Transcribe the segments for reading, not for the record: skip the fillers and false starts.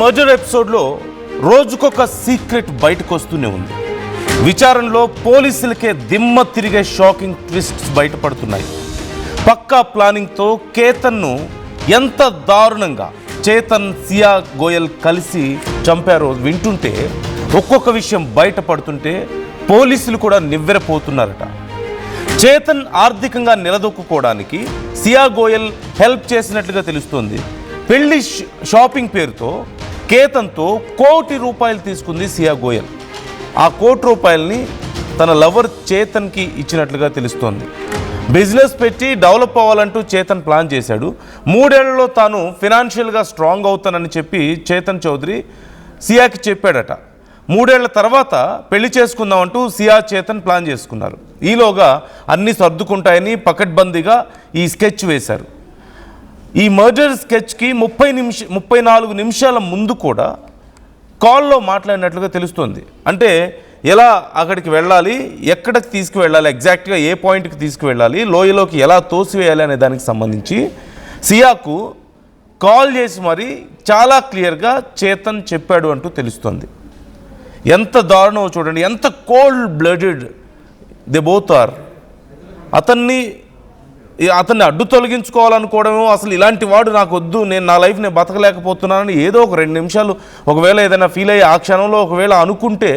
Murder ఎపిసోడ్లో రోజుకొక secret బయటకు వస్తూనే ఉంది. విచారణలో పోలీసులకే దిమ్మ తిరిగే షాకింగ్ ట్విస్ట్స్ బయటపడుతున్నాయి. పక్కా ప్లానింగ్తో కేతన్ను ఎంత దారుణంగా చేతన్, సియా గోయల్ కలిసి చంపారో వింటుంటే, ఒక్కొక్క విషయం బయటపడుతుంటే పోలీసులు కూడా నివ్వెరపోతున్నారట. చేతన్ ఆర్థికంగా నిలదొక్కుకోవడానికి సియా గోయల్ హెల్ప్ చేసినట్లుగా తెలుస్తోంది. పెళ్లి షాపింగ్ పేరుతో కేతన్తో ₹1 కోటి తీసుకుంది సియా గోయల్. ఆ ₹1 కోటి తన లవర్ చేతన్కి ఇచ్చినట్లుగా తెలుస్తోంది. బిజినెస్ పెట్టి డెవలప్ అవ్వాలంటూ చేతన్ ప్లాన్ చేశాడు. 3 ఏళ్లలో తాను ఫినాన్షియల్గా స్ట్రాంగ్ అవుతానని చెప్పి చేతన్ చౌదరి సియాకి చెప్పాడట. 3 ఏళ్ల తర్వాత పెళ్లి చేసుకుందామంటూ సియా చేతన్ ప్లాన్ చేసుకున్నారు. ఈలోగా అన్నీ సర్దుకుంటాయని పకడ్బందీగా ఈ స్కెచ్ వేశారు. ఈ మర్డర్ స్కెచ్కి 34 నిమిషాల ముందు కూడా కాల్లో మాట్లాడినట్లుగా తెలుస్తుంది. అంటే ఎలా అక్కడికి వెళ్ళాలి, ఎక్కడికి తీసుకువెళ్ళాలి, ఎగ్జాక్ట్గా ఏ పాయింట్కి తీసుకువెళ్ళాలి, లోయలోకి ఎలా తోసివేయాలి అనే దానికి సంబంధించి సియాకు కాల్ చేసి మరి చాలా క్లియర్గా చేతన్ చెప్పాడు అంటూ తెలుస్తుంది. ఎంత దారుణమో చూడండి, ఎంత cold blooded they both are. అతన్ని అడ్డు తొలగించుకోవాలనుకోవడమో, అసలు ఇలాంటి వాడు నాకు వద్దు, నేను నా లైఫ్ నేను బతకలేకపోతున్నానని ఏదో ఒక 2 నిమిషాలు ఒకవేళ ఏదైనా ఫీల్ అయ్యి ఆ క్షణంలో ఒకవేళ అనుకుంటే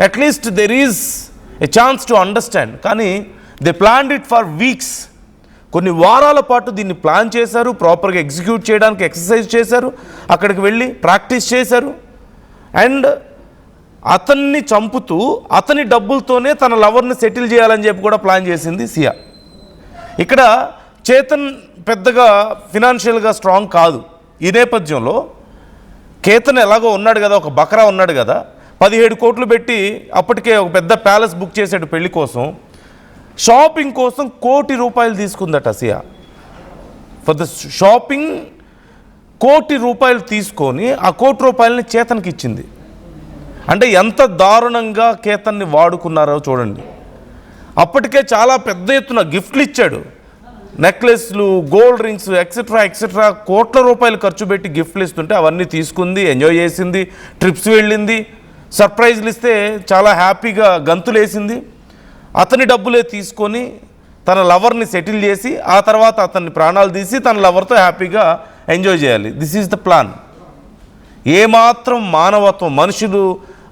at least there is a chance to understand. కానీ they planned it for weeks. కొన్ని వారాల పాటు దీన్ని ప్లాన్ చేశారు, ప్రాపర్గా ఎగ్జిక్యూట్ చేయడానికి ఎక్సర్సైజ్ చేశారు, అక్కడికి వెళ్ళి ప్రాక్టీస్ చేశారు. అండ్ అతన్ని చంపుతూ అతని డబ్బులతోనే తన లవర్ని సెటిల్ చేయాలని చెప్పి కూడా ప్లాన్ చేసింది సియా. ఇక్కడ చేతన్ పెద్దగా ఫినాన్షియల్గా స్ట్రాంగ్ కాదు. ఈ నేపథ్యంలో కేతన్ ఎలాగో ఉన్నాడు కదా, ఒక బకరా ఉన్నాడు కదా, 17 కోట్లు పెట్టి అప్పటికే ఒక పెద్ద ప్యాలెస్ బుక్ చేశాడు పెళ్లి కోసం. షాపింగ్ కోసం ₹1 కోటి తీసుకుందట సియా. ఫర్ ద షాపింగ్ ₹1 కోటి తీసుకొని ఆ ₹1 కోటి చేతన్కి ఇచ్చింది. అంటే ఎంత దారుణంగా కేతన్ని వాడుకున్నారో చూడండి. అప్పటికే చాలా పెద్ద ఎత్తున గిఫ్ట్లు ఇచ్చాడు, నెక్లెస్లు, గోల్డ్ రింగ్స్, ఎక్సెట్రా ₹1,00,00,000 ఖర్చు పెట్టి గిఫ్ట్లు ఇస్తుంటే అవన్నీ తీసుకుంది, ఎంజాయ్ చేసింది, ట్రిప్స్ వెళ్ళింది, సర్ప్రైజ్లు ఇస్తే చాలా హ్యాపీగా గంతులేసింది. అతని డబ్బులే తీసుకొని తన లవర్ని సెటిల్ చేసి ఆ తర్వాత అతన్ని ప్రాణాలు తీసి తన లవర్తో హ్యాపీగా ఎంజాయ్ చేయాలి. This is the plan. ఏమాత్రం మానవత్వం, మనుషులు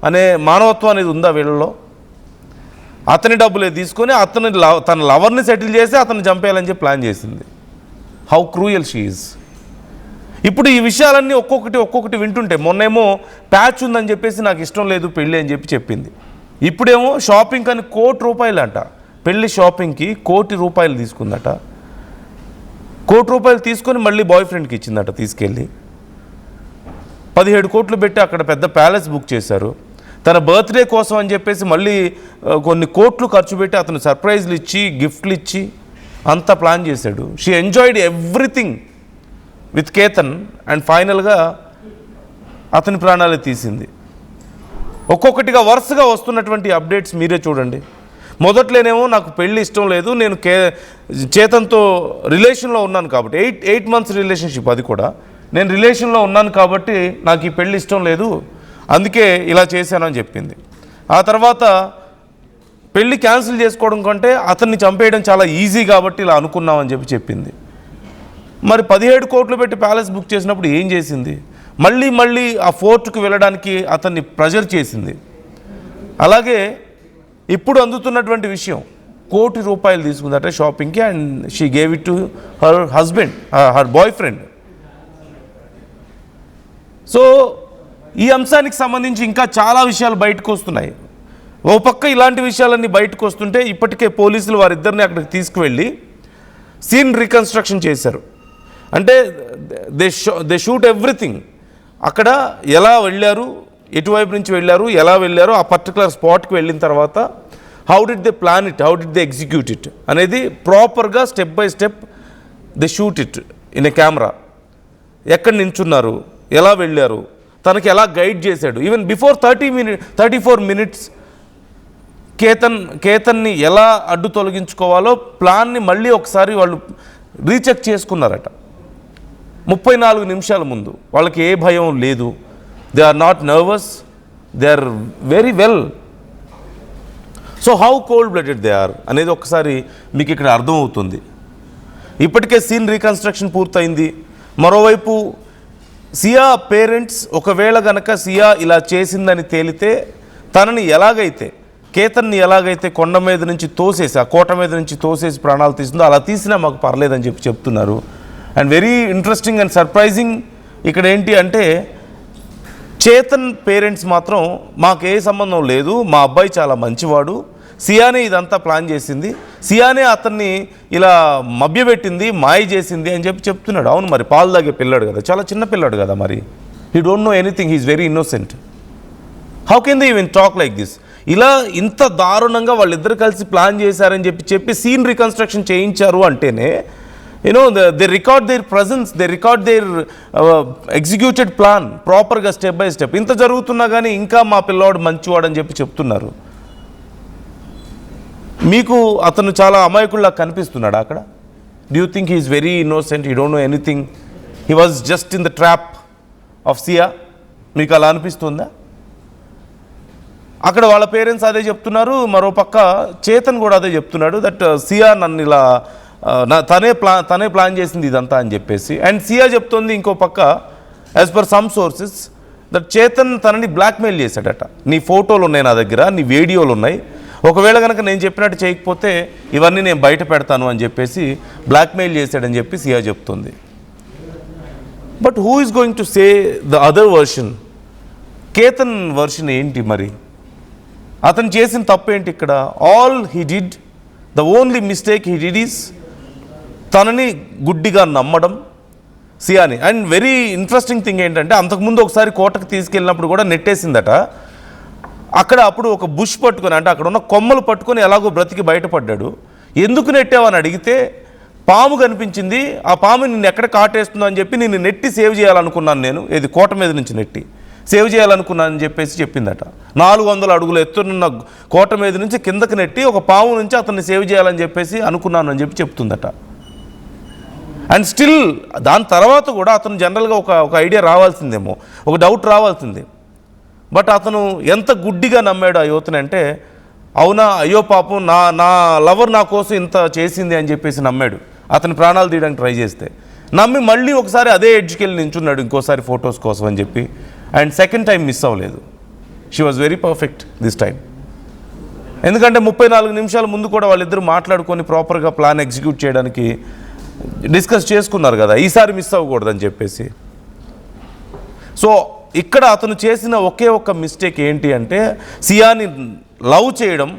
అనే మానవత్వం అనేది ఉందా వీళ్ళలో? అతని డబ్బులే తీసుకొని తన లవర్ని సెటిల్ చేసి అతన్ని చంపేయాలని చెప్పి ప్లాన్ చేసింది. How cruel she is. ఇప్పుడు ఈ విషయాలన్నీ ఒక్కొక్కటి వింటుంటే, మొన్నేమో ప్యాచ్ ఉందని చెప్పేసి నాకు ఇష్టం లేదు పెళ్ళి అని చెప్పింది. ఇప్పుడేమో షాపింగ్ అని ₹1 కోటి అంట. పెళ్ళి షాపింగ్కి ₹1 కోటి తీసుకుందట. ₹1 కోటి తీసుకొని మళ్ళీ బాయ్ ఫ్రెండ్కి ఇచ్చిందట తీసుకెళ్ళి. 17 కోట్లు పెట్టి అక్కడ పెద్ద ప్యాలెస్ బుక్ చేశారు. తన బర్త్డే కోసం అని చెప్పేసి మళ్ళీ కొన్ని కోట్లు ఖర్చు పెట్టి అతను సర్ప్రైజ్లు ఇచ్చి, గిఫ్ట్లు ఇచ్చి అంతా ప్లాన్ చేశాడు. She enjoyed everything with Ketan. And ఫైనల్గా అతని ప్రాణాలే తీసింది. ఒక్కొక్కటిగా వరుసగా వస్తున్నటువంటి అప్డేట్స్ మీరే చూడండి. మొదట్లోనేమో నాకు పెళ్ళి ఇష్టం లేదు, నేను చేతన్తో రిలేషన్లో ఉన్నాను కాబట్టి, 8 మంత్స్ రిలేషన్షిప్, అది కూడా నేను రిలేషన్లో ఉన్నాను కాబట్టి నాకు ఈ పెళ్ళి ఇష్టం లేదు, అందుకే ఇలా చేశానని చెప్పింది. ఆ తర్వాత పెళ్ళి క్యాన్సిల్ చేసుకోవడం కంటే అతన్ని చంపేయడం చాలా ఈజీ కాబట్టి ఇలా అనుకున్నామని చెప్పింది. మరి 17 కోట్లు పెట్టి ప్యాలెస్ బుక్ చేసినప్పుడు ఏం చేసింది? మళ్ళీ ఆ ఫోర్ట్కి వెళ్ళడానికి అతన్ని ప్రెజర్ చేసింది. అలాగే ఇప్పుడు అందుతున్నటువంటి విషయం, ₹1 కోటి తీసుకుందట షాపింగ్కి. And she gave it to her husband, her boy friend. So ఈ అంశానికి సంబంధించి ఇంకా చాలా విషయాలు బయటకు వస్తున్నాయి. ఓ పక్క ఇలాంటి విషయాలన్నీ బయటకు వస్తుంటే ఇప్పటికే పోలీసులు వారిద్దరిని అక్కడికి తీసుకువెళ్ళి సీన్ రీకన్స్ట్రక్షన్ చేశారు. అంటే దే షూట్ ఎవ్రీథింగ్. అక్కడ ఎలా వెళ్ళారు, ఎటువైపు నుంచి వెళ్ళారు, ఎలా వెళ్ళారు, ఆ పర్టికులర్ స్పాట్కి వెళ్ళిన తర్వాత how did they plan it, how did they execute it అనేది ప్రాపర్గా step by step they shoot it in a camera. ఎక్కడ నించున్నారు, ఎలా వెళ్ళారు, తనకి ఎలా గైడ్ చేశాడు. ఈవెన్ బిఫోర్ 34 మినిట్స్ కేతన్ని ఎలా అడ్డు తొలగించుకోవాలో ప్లాన్ని మళ్ళీ ఒకసారి వాళ్ళు రీచెక్ చేసుకున్నారట. 34 నిమిషాల ముందు వాళ్ళకి ఏ భయం లేదు, they are not nervous, they are very well. So how cold blooded they are అనేది ఒకసారి మీకు ఇక్కడ అర్థమవుతుంది. ఇప్పటికే సీన్ రీకన్స్ట్రక్షన్ పూర్తయింది. మరోవైపు సియా పేరెంట్స్ ఒకవేళ గనక సియా ఇలా చేసిందని తేలితే తనని ఎలాగైతే కేతన్ని ఎలాగైతే కొండ మీద నుంచి తోసేసి ఆ కోట మీద నుంచి తోసేసి ప్రాణాలు తీసిందో అలా తీసినా మాకు పర్లేదని చెప్తున్నారు. And very interesting and surprising ఇక్కడ ఏంటి అంటే చేతన్ పేరెంట్స్ మాత్రం మాకు ఏ సంబంధం లేదు, మా అబ్బాయి చాలా మంచివాడు, సియానే ఇదంతా ప్లాన్ చేసింది, సియానే అతన్ని ఇలా మభ్యపెట్టింది, మాయ చేసింది అని చెప్తున్నాడు. అవును, మరి పాలు తాగే పిల్లాడు కదా, చాలా చిన్న పిల్లాడు కదా, మరి he don't know anything, he's very innocent. How can they even talk like this? ఇలా ఇంత దారుణంగా వాళ్ళిద్దరు కలిసి ప్లాన్ చేశారని చెప్పి సీన్ రీకన్స్ట్రక్షన్ చేయించారు అంటేనే they record their presence, they record their executed plan ప్రాపర్గా స్టెప్ బై స్టెప్. ఇంత జరుగుతున్నా కానీ ఇంకా మా పిల్లవాడు మంచివాడు అని చెప్తున్నారు. మీకు అతను చాలా అమాయకుల్లా కనిపిస్తున్నాడు అక్కడ? Do you think he is very innocent, he don't know anything, he was just in the trap of Siya? మీకు అలా అనిపిస్తుందా? అక్కడ వాళ్ళ పేరెంట్స్ అదే చెప్తున్నారు, మరో పక్క చేతన్ కూడా అదే చెప్తున్నాడు, దట్ సియా నన్ను ఇలా తనే ప్లాన్ చేసింది ఇదంతా అని చెప్పేసి. అండ్ సియా చెప్తోంది ఇంకో పక్క, as per some sources, that Chetan తనని బ్లాక్మెయిల్ చేశాడట. నీ ఫోటోలు ఉన్నాయి నా దగ్గర, నీ వీడియోలు ఉన్నాయి, ఒకవేళ కనుక నేను చెప్పినట్టు చేయకపోతే ఇవన్నీ నేను బయట పెడతాను అని చెప్పేసి బ్లాక్మెయిల్ చేశాడని చెప్పి సియా చెప్తుంది. But who is going to say the other version? Ketan version ఏంటి మరి? అతను చేసిన తప్పు ఏంటి ఇక్కడ? All he did, the only mistake he did is తనని గుడ్డిగా నమ్మడం సియాని. అండ్ వెరీ ఇంట్రెస్టింగ్ థింగ్ ఏంటంటే అంతకుముందు ఒకసారి కోటకు తీసుకెళ్ళినప్పుడు కూడా నెట్టేసిందట. అక్కడ అప్పుడు ఒక బుష్ పట్టుకొని, అంటే అక్కడ ఉన్న కొమ్మలు పట్టుకొని ఎలాగో బ్రతికి బయటపడ్డాడు. ఎందుకు నెట్టావని అడిగితే పాము కనిపించింది, ఆ పాము నిన్ను ఎక్కడ కాటేస్తుందో అని చెప్పి నిన్ను నెట్టి సేవ్ చేయాలనుకున్నాను నేను, ఏది కోట మీద నుంచి నెట్టి సేవ్ చేయాలనుకున్నానని చెప్పేసి చెప్పిందట. 400 అడుగుల ఎత్తునున్న కోట మీద నుంచి కిందకి నెట్టి ఒక పాము నుంచి అతన్ని సేవ్ చేయాలని చెప్పేసి అనుకున్నాను అని చెప్తుందట. అండ్ స్టిల్ దాని తర్వాత కూడా అతను జనరల్గా ఒక ఐడియా రావాల్సిందేమో, ఒక డౌట్ రావాల్సిందే. బట్ అతను ఎంత గుడ్డిగా నమ్మాడు ఆ యువతని అంటే, అవునా, అయ్యో పాపం నా లవర్ నా కోసం ఇంత చేసింది అని చెప్పేసి నమ్మాడు. అతని ప్రాణాలు తీయడానికి ట్రై చేస్తే నమ్మి మళ్ళీ ఒకసారి అదే ఎడ్జ్కి వెళ్ళి నించున్నాడు ఇంకోసారి ఫొటోస్ కోసం అని చెప్పి. అండ్ సెకండ్ టైం మిస్ అవ్వలేదు. She was very perfect this time. ఎందుకంటే 34 నిమిషాల ముందు కూడా వాళ్ళిద్దరూ మాట్లాడుకొని ప్రాపర్గా ప్లాన్ ఎగ్జిక్యూట్ చేయడానికి డిస్కస్ చేసుకున్నారు కదా, ఈసారి మిస్ అవ్వకూడదని చెప్పేసి. సో ఇక్కడ అతను చేసిన ఒకే ఒక్క మిస్టేక్ ఏంటి అంటే సియాని లవ్ చేయడం,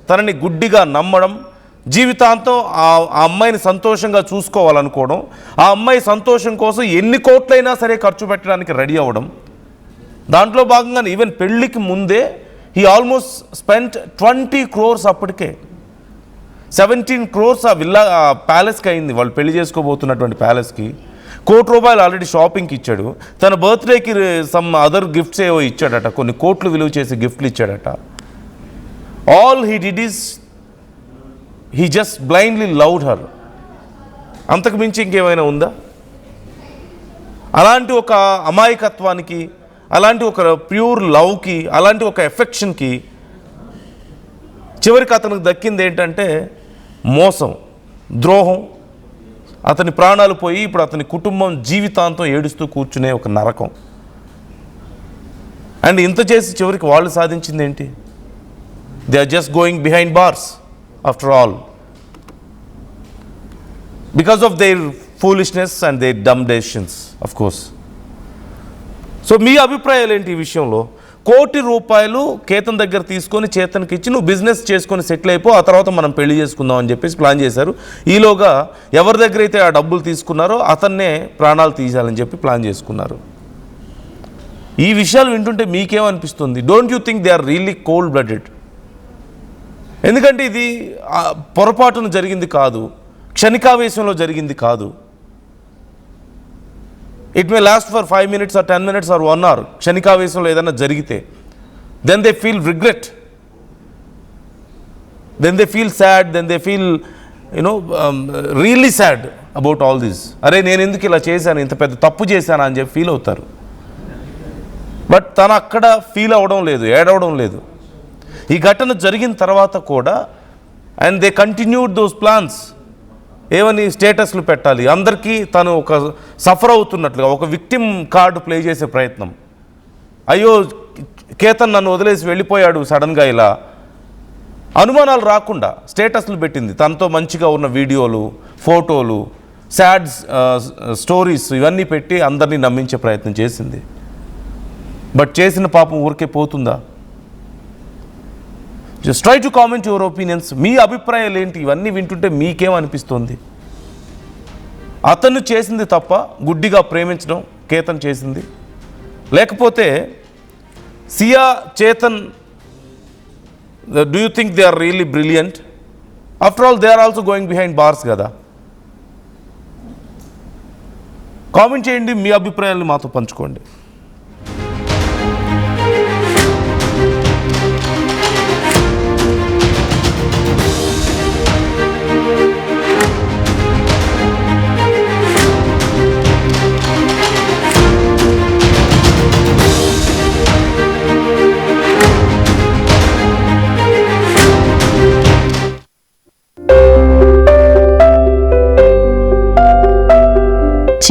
తనని గుడ్డిగా నమ్మడం, జీవితాంతం ఆ అమ్మాయిని సంతోషంగా చూసుకోవాలనుకోవడం, ఆ అమ్మాయి సంతోషం కోసం ఎన్ని కోట్లైనా సరే ఖర్చు పెట్టడానికి రెడీ అవ్వడం. దాంట్లో భాగంగా ఈవెన్ పెళ్ళికి ముందే హీ ఆల్మోస్ట్ స్పెంట్ 20 crores అప్పటికే. 17 crores ఆ విల్లా ప్యాలెస్కి అయింది, వాళ్ళు పెళ్లి చేసుకోబోతున్నటువంటి ప్యాలెస్కి. ₹1,00,00,000 ఆల్రెడీ షాపింగ్కి ఇచ్చాడు. తన బర్త్డేకి సమ్ అదర్ గిఫ్ట్స్ ఏవో ఇచ్చాడట, కొన్ని కోట్లు విలువ చేసే గిఫ్ట్లు ఇచ్చాడట. All he did is he just blindly loved her. అంతకు మించి ఇంకేమైనా ఉందా? అలాంటి ఒక అమాయకత్వానికి, అలాంటి ఒక ప్యూర్ లవ్కి, అలాంటి ఒక ఎఫెక్షన్కి చివరికి అతనికి దక్కింది ఏంటంటే మోసం, ద్రోహం. అతని ప్రాణాలు పోయి ఇప్పుడు అతని కుటుంబం జీవితాంతం ఏడుస్తూ కూర్చునే ఒక నరకం. అండ్ ఇంత చేసి చివరికి వాళ్ళు సాధించింది ఏంటి? They are just going behind bars after all because of their foolishness and their dumb decisions of course. So మీ అభిప్రాయాలు ఏంటి ఈ విషయంలో? ₹1,00,00,000 కేతన్ దగ్గర తీసుకొని చేతన్కి ఇచ్చి నువ్వు బిజినెస్ చేసుకొని సెటిల్ అయిపో, ఆ తర్వాత మనం పెళ్లి చేసుకుందాం అని చెప్పేసి ప్లాన్ చేశారు. ఈలోగా ఎవరి దగ్గర అయితే ఆ డబ్బులు తీసుకున్నారో అతన్నే ప్రాణాలు తీయాలని చెప్పి ప్లాన్ చేసుకున్నారు. ఈ విషయాలు వింటుంటే మీకేమనిపిస్తుంది? Don't you think they are really cold blooded? ఎందుకంటే ఇది పొరపాటున జరిగింది కాదు, క్షణికావేశంలో జరిగింది కాదు. It may last for 5 minutes or 10 minutes or 1 hour. క్షణికావేశంలో ఏదైనా జరిగితే then they feel regret, then they feel sad, then they feel really sad about all this. అరే నేను ఎందుకు ఇలా చేశాను, ఇంత పెద్ద తప్పు చేశాను అని చెప్పి ఫీల్ అవుతారు. బట్ తను అక్కడ ఫీల్ అవ్వడం లేదు, ఏడవడం లేదు. ఈ ఘటన జరిగిన తర్వాత కూడా and they continued those plans. ఏమని స్టేటస్లు పెట్టాలి, అందరికీ తను ఒక సఫర్ అవుతున్నట్లుగా ఒక విక్టిమ్ కార్డు ప్లే చేసే ప్రయత్నం. అయ్యో కేతన్ నన్ను వదిలేసి వెళ్ళిపోయాడు సడన్గా, ఇలా అనుమానాలు రాకుండా స్టేటస్లు పెట్టింది. తనతో మంచిగా ఉన్న వీడియోలు, ఫోటోలు, సాడ్ స్టోరీస్ ఇవన్నీ పెట్టి అందరినీ నమ్మించే ప్రయత్నం చేసింది. బట్ చేసిన పాపం ఊరికే పోతుందా? Just try to comment your opinions. మీ అభిప్రాయాలు ఏంటి? ఇవన్నీ వింటుంటే మీకేమనిపిస్తుంది? అతను చేసింది తప్ప గుడ్డిగా ప్రేమించడం కేతన్ చేసింది, లేకపోతే Siya, Chetan, do you think they are really brilliant? After all they are also going behind bars కదా. కామెంట్ చేయండి, మీ అభిప్రాయాలను మాతో పంచుకోండి.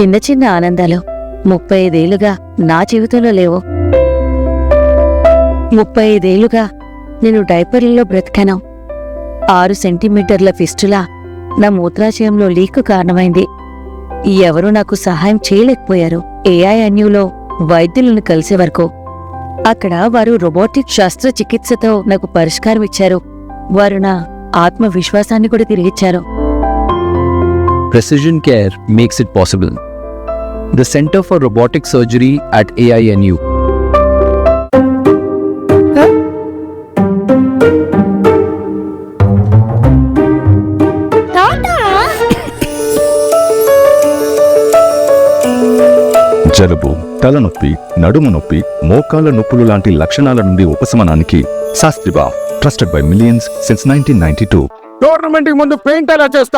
చిన్న చిన్న ఆనందాలు 35 ఏళ్లుగా నా జీవితంలో లేవు. 35 ఏళ్లుగా నేను డైపర్లలో బ్రతికాను. 6 సెంటీమీటర్ల ఫిస్టులా నా మూత్రాశయంలో లీకు కారణమైంది. ఎవరూ నాకు సహాయం చేయలేకపోయారు. ఏఐఎన్యూలో వైద్యులను కలిసే వరకు. అక్కడ వారు రోబోటిక్ శస్త్రచికిత్సతో నాకు పరిష్కారం ఇచ్చారు. వారు నా ఆత్మవిశ్వాసాన్ని కూడా తిరిగిచ్చారు. Precision Care makes it possible. The Center for Robotic Surgery at AINU. జలుబు, తలనొప్పి, నడుము నొప్పి, మోకాళ్ళ నొప్పులు లాంటి లక్షణాల నుండి ఉపశమనానికి శాస్త్రిబా, trusted by millions since 1992. Tournament కి ముందు పెయింట్ ఎలా చేస్తాం?